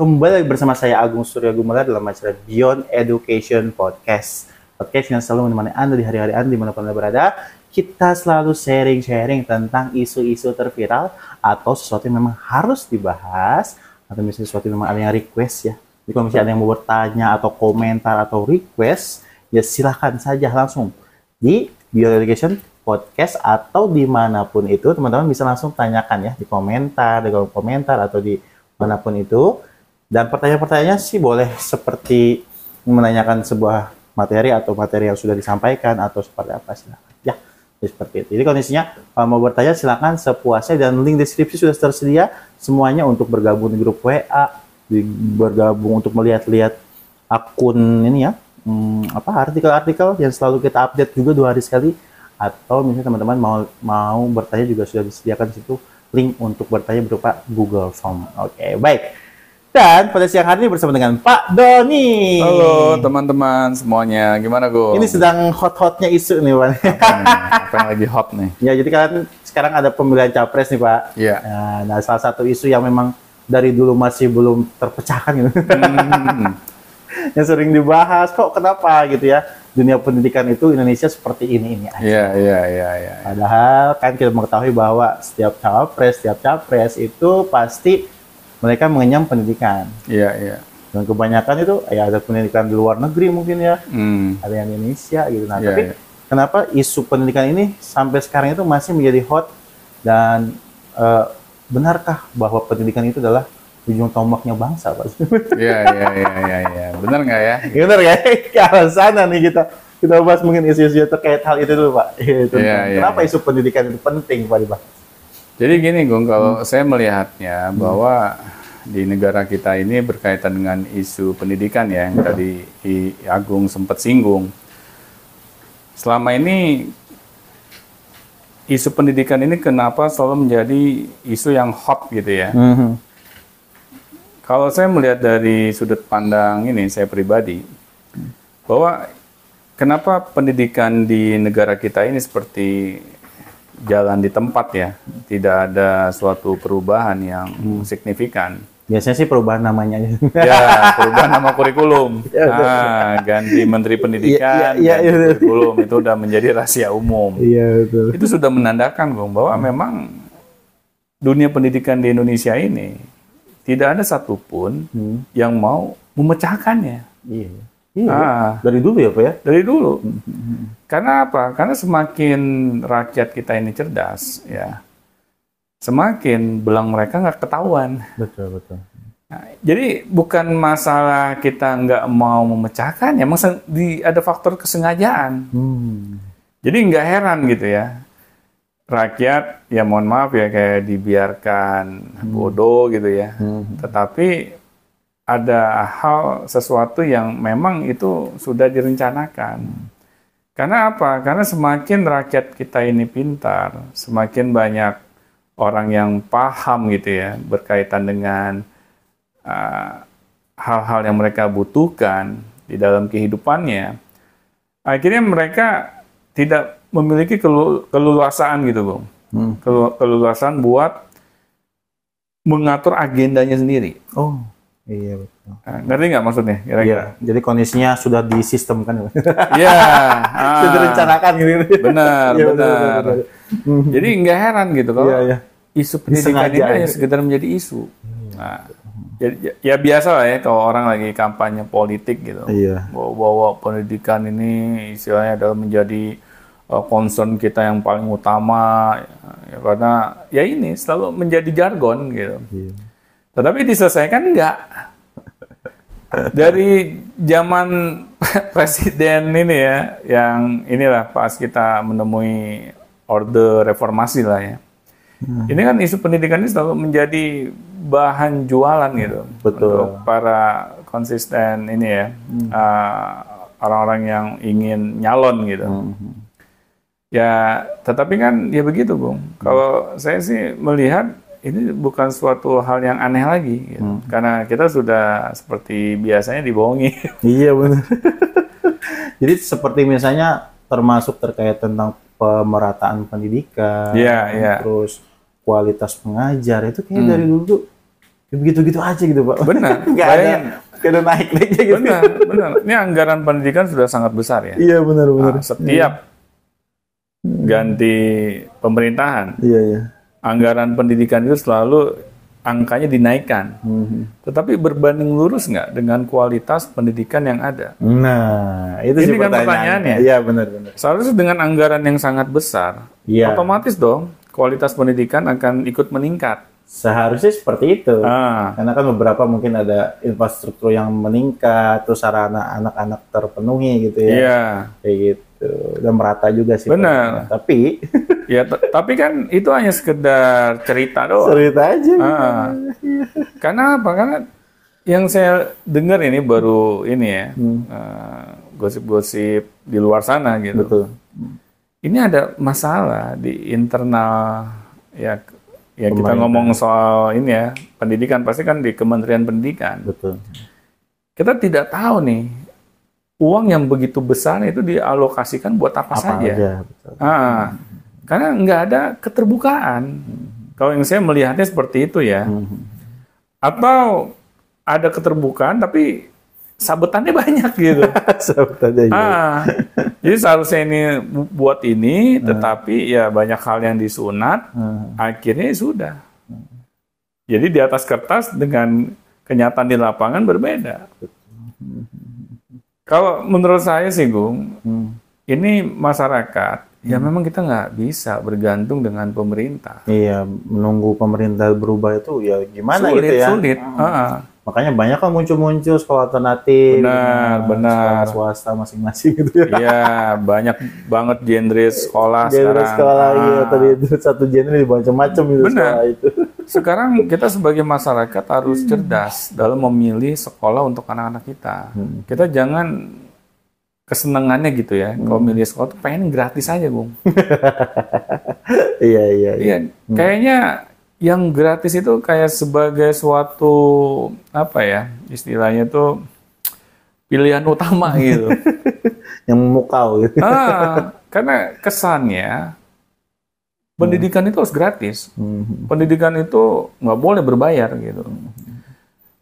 Kembali bersama saya Agung Surya Gumelar dalam acara Beyond Education Podcast. Podcast yang selalu menemani Anda di hari-hari Anda dimanapun Anda berada. Kita selalu sharing-sharing tentang isu-isu terviral atau sesuatu yang memang harus dibahas, atau misalnya sesuatu yang memang ada yang request ya. Jadi kalau misalnya ada yang mau bertanya atau komentar atau request, ya silahkan saja langsung di Beyond Education Podcast atau dimanapun itu teman-teman bisa langsung tanyakan ya di komentar, di kolom komentar atau di manapun itu. Dan pertanyaan-pertanyaannya sih boleh seperti menanyakan sebuah materi atau materi yang sudah disampaikan atau seperti apa, silakan. Ya, seperti itu. Jadi kondisinya kalau mau bertanya silakan sepuasnya, dan link deskripsi sudah tersedia semuanya untuk bergabung di grup WA, bergabung untuk melihat-lihat akun ini ya, artikel-artikel yang selalu kita update juga 2 hari sekali, atau misalnya teman-teman mau bertanya juga sudah disediakan di situ link untuk bertanya berupa Google Form. Oke, baik. Dan pada siang hari ini bersama dengan Pak Doni. Halo teman-teman semuanya, gimana Go? Ini sedang hot-hotnya isu nih Pak. Apa yang lagi hot nih? Ya, jadi kan sekarang ada pemilihan capres nih Pak. Iya. Nah, salah satu isu yang memang dari dulu masih belum terpecahkan gitu. Yang sering dibahas, kok kenapa gitu ya, dunia pendidikan itu Indonesia seperti ini aja. Iya. Padahal kan kita mengetahui bahwa setiap capres itu pasti mereka mengenyam pendidikan. Iya. Dan kebanyakan itu ya ada pendidikan di luar negeri mungkin ya, ada yang di Indonesia gitu. Nah, tapi kenapa isu pendidikan ini sampai sekarang itu masih menjadi hot, dan benarkah bahwa pendidikan itu adalah ujung tombaknya bangsa, Pak? Iya. Benar nggak ya? Benar nggak? Ke arah sana nih kita bahas mungkin isu-isu terkait hal itu dulu, Pak. Kenapa isu pendidikan itu penting, Pak, dibahas? Jadi gini, Gung, kalau saya melihatnya bahwa di negara kita ini berkaitan dengan isu pendidikan ya, yang tadi Agung sempat singgung. Selama ini isu pendidikan ini kenapa selalu menjadi isu yang hot gitu ya? Kalau saya melihat dari sudut pandang ini, saya pribadi, bahwa kenapa pendidikan di negara kita ini seperti jalan di tempat ya, tidak ada suatu perubahan yang signifikan. Biasanya sih perubahan namanya. Ya, perubahan nama kurikulum. Ganti menteri pendidikan, ganti kurikulum, itu udah menjadi rahasia umum. Iya, betul. Itu sudah menandakan, Bung, bahwa memang dunia pendidikan di Indonesia ini tidak ada satupun yang mau memecahkannya. Iya. Dari dulu ya Pak ya? Dari dulu. Karena apa? Karena semakin rakyat kita ini cerdas, ya, semakin belang mereka nggak ketahuan. Betul. Nah, jadi bukan masalah kita nggak mau memecahkan, ya, ada faktor kesengajaan. Jadi nggak heran gitu ya, rakyat ya mohon maaf ya kayak dibiarkan bodoh gitu ya. Tetapi ada sesuatu yang memang itu sudah direncanakan. Karena apa? Karena semakin rakyat kita ini pintar, semakin banyak orang yang paham gitu ya, berkaitan dengan hal-hal yang mereka butuhkan di dalam kehidupannya. Akhirnya mereka tidak memiliki keleluasaan gitu, Bung. Keleluasaan buat mengatur agendanya sendiri. Oh. Iya, betul. Ngerti nggak maksudnya? Kira-kira? Iya, jadi kondisinya sudah disistemkan. Iya. Sudah direncanakan gitu. Benar. Jadi nggak heran gitu kalau isu pendidikan ini hanya sekedar menjadi isu. Nah, ya biasa lah ya kalau orang lagi kampanye politik gitu. Bahwa pendidikan ini istilahnya adalah menjadi concern kita yang paling utama. Ya, karena ya ini selalu menjadi jargon gitu. Tetapi diselesaikan enggak. Dari zaman presiden ini ya, yang inilah pas kita menemui orde reformasi lah ya. Ini kan isu pendidikan ini selalu menjadi bahan jualan gitu. Betul. Untuk para konsisten ini ya, orang-orang yang ingin nyalon gitu. Ya, tetapi kan ya begitu, Bung. Kalau saya sih melihat ini bukan suatu hal yang aneh lagi, gitu. Karena kita sudah seperti biasanya dibohongi. Iya benar. Jadi seperti misalnya termasuk terkait tentang pemerataan pendidikan, terus kualitas pengajar itu kayak dari dulu Begitu-gitu aja gitu Pak. Benar. Nggak ada naik-naiknya gitu. Benar. Ini anggaran pendidikan sudah sangat besar ya. Iya benar. Setiap ganti pemerintahan, Iya. anggaran pendidikan itu selalu angkanya dinaikkan. Tetapi berbanding lurus nggak dengan kualitas pendidikan yang ada? Nah, itu sih Ini kan pertanyaannya. Iya benar. Seharusnya dengan anggaran yang sangat besar, otomatis dong kualitas pendidikan akan ikut meningkat. Seharusnya seperti itu. Karena kan beberapa mungkin ada infrastruktur yang meningkat, terus sarana anak-anak terpenuhi gitu ya. Iya. Kayak gitu. Dan merata juga sih. Benar. Tapi ya, tapi kan itu hanya sekedar cerita doang. Cerita aja. Karena apa? Karena yang saya dengar ini baru ini ya, gosip-gosip di luar sana gitu. Betul. Ini ada masalah di internal ya kita ngomong soal ini ya, pendidikan pasti kan di Kementerian Pendidikan. Betul. Kita tidak tahu nih uang yang begitu besar itu dialokasikan buat apa saja. Betul. Karena nggak ada keterbukaan. Kalau yang saya melihatnya seperti itu ya. Atau ada keterbukaan tapi sabetannya banyak gitu. Sabetannya. Jadi seharusnya ini buat ini, tetapi ya banyak hal yang disunat, akhirnya sudah. Jadi di atas kertas dengan kenyataan di lapangan berbeda. Kalau menurut saya sih, Gung, ini masyarakat, ya memang kita nggak bisa bergantung dengan pemerintah. Iya, menunggu pemerintah berubah itu ya gimana gitu ya. Sulit. Makanya banyak kan muncul sekolah alternatif. Benar. Sekolah swasta masing-masing gitu ya. Iya, banyak banget genre sekolah sekarang. Sekolah iya, tadi itu satu genre macam-macam itu sekolah itu. Sekarang kita sebagai masyarakat harus cerdas dalam memilih sekolah untuk anak-anak kita. Kita jangan kesenangannya gitu ya. Kalau milih sekolah tuh pengen gratis aja, Bung. Iya. Kayaknya yang gratis itu kayak sebagai suatu apa ya istilahnya tuh pilihan utama gitu. Yang memukau gitu. Karena kesannya pendidikan itu harus gratis. Pendidikan itu nggak boleh berbayar gitu.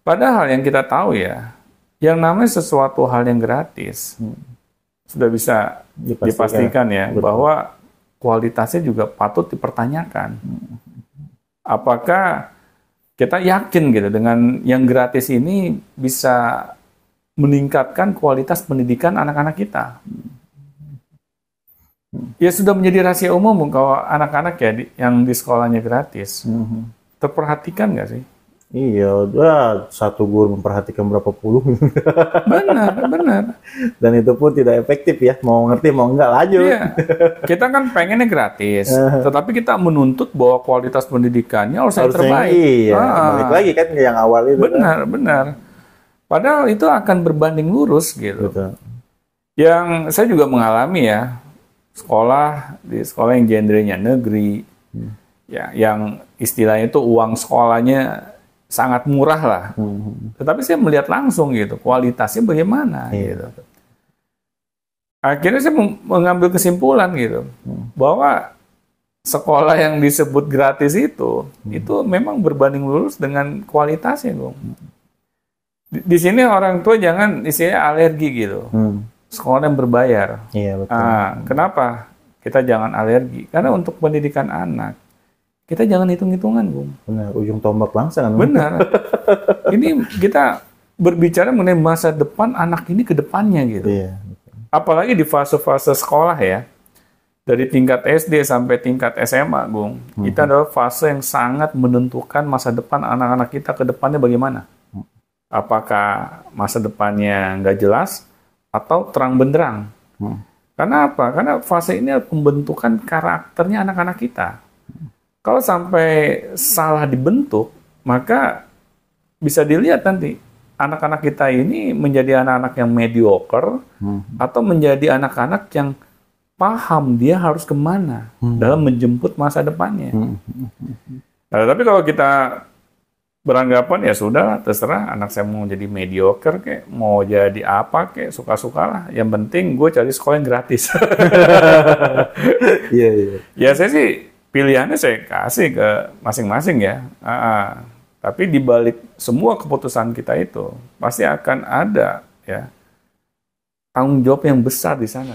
Padahal yang kita tahu ya, yang namanya sesuatu hal yang gratis sudah bisa dipastikan ya. Betul. Bahwa kualitasnya juga patut dipertanyakan. Apakah kita yakin gitu dengan yang gratis ini bisa meningkatkan kualitas pendidikan anak-anak kita? Ya sudah menjadi rahasia umum kalau anak-anak ya yang di sekolahnya gratis. Terperhatikan nggak sih? Iya, satu guru memperhatikan berapa puluh. Benar. Dan itu pun tidak efektif ya. Mau ngerti mau enggak lanjut. Iya. Kita kan pengennya gratis, tetapi kita menuntut bahwa kualitas pendidikannya harus yang terbaik. Iya, balik lagi kan yang awal itu. Benar. Padahal itu akan berbanding lurus gitu. Betul. Yang saya juga mengalami ya, di sekolah yang genrenya negeri, ya, yang istilahnya itu uang sekolahnya sangat murah lah. Tetapi saya melihat langsung gitu, kualitasnya bagaimana gitu. Akhirnya saya mengambil kesimpulan gitu, bahwa sekolah yang disebut gratis itu memang berbanding lurus dengan kualitasnya, Bung. Di sini orang tua jangan istilahnya alergi gitu. Sekolah yang berbayar. Iya, betul. Kenapa kita jangan alergi? Karena untuk pendidikan anak, kita jangan hitung-hitungan, Bung. Benar, ujung tombak bangsa kan. Benar. Ini kita berbicara mengenai masa depan anak ini ke depannya gitu. Iya. Apalagi di fase-fase sekolah ya. Dari tingkat SD sampai tingkat SMA, Bung. Itu adalah fase yang sangat menentukan masa depan anak-anak kita ke depannya bagaimana. Apakah masa depannya nggak jelas atau terang benderang. Karena apa? Karena fase ini pembentukan karakternya anak-anak kita. Kalau sampai salah dibentuk, maka bisa dilihat nanti anak-anak kita ini menjadi anak-anak yang mediocre atau menjadi anak-anak yang paham dia harus kemana dalam menjemput masa depannya. Nah, tapi kalau kita beranggapan ya sudah terserah anak saya mau jadi mediocre kek, mau jadi apa kek, suka-sukalah. Yang penting gue cari sekolah yang gratis. Iya. Ya saya sih pilihannya saya kasih ke masing-masing ya. Tapi di balik semua keputusan kita itu pasti akan ada ya tanggung jawab yang besar di sana.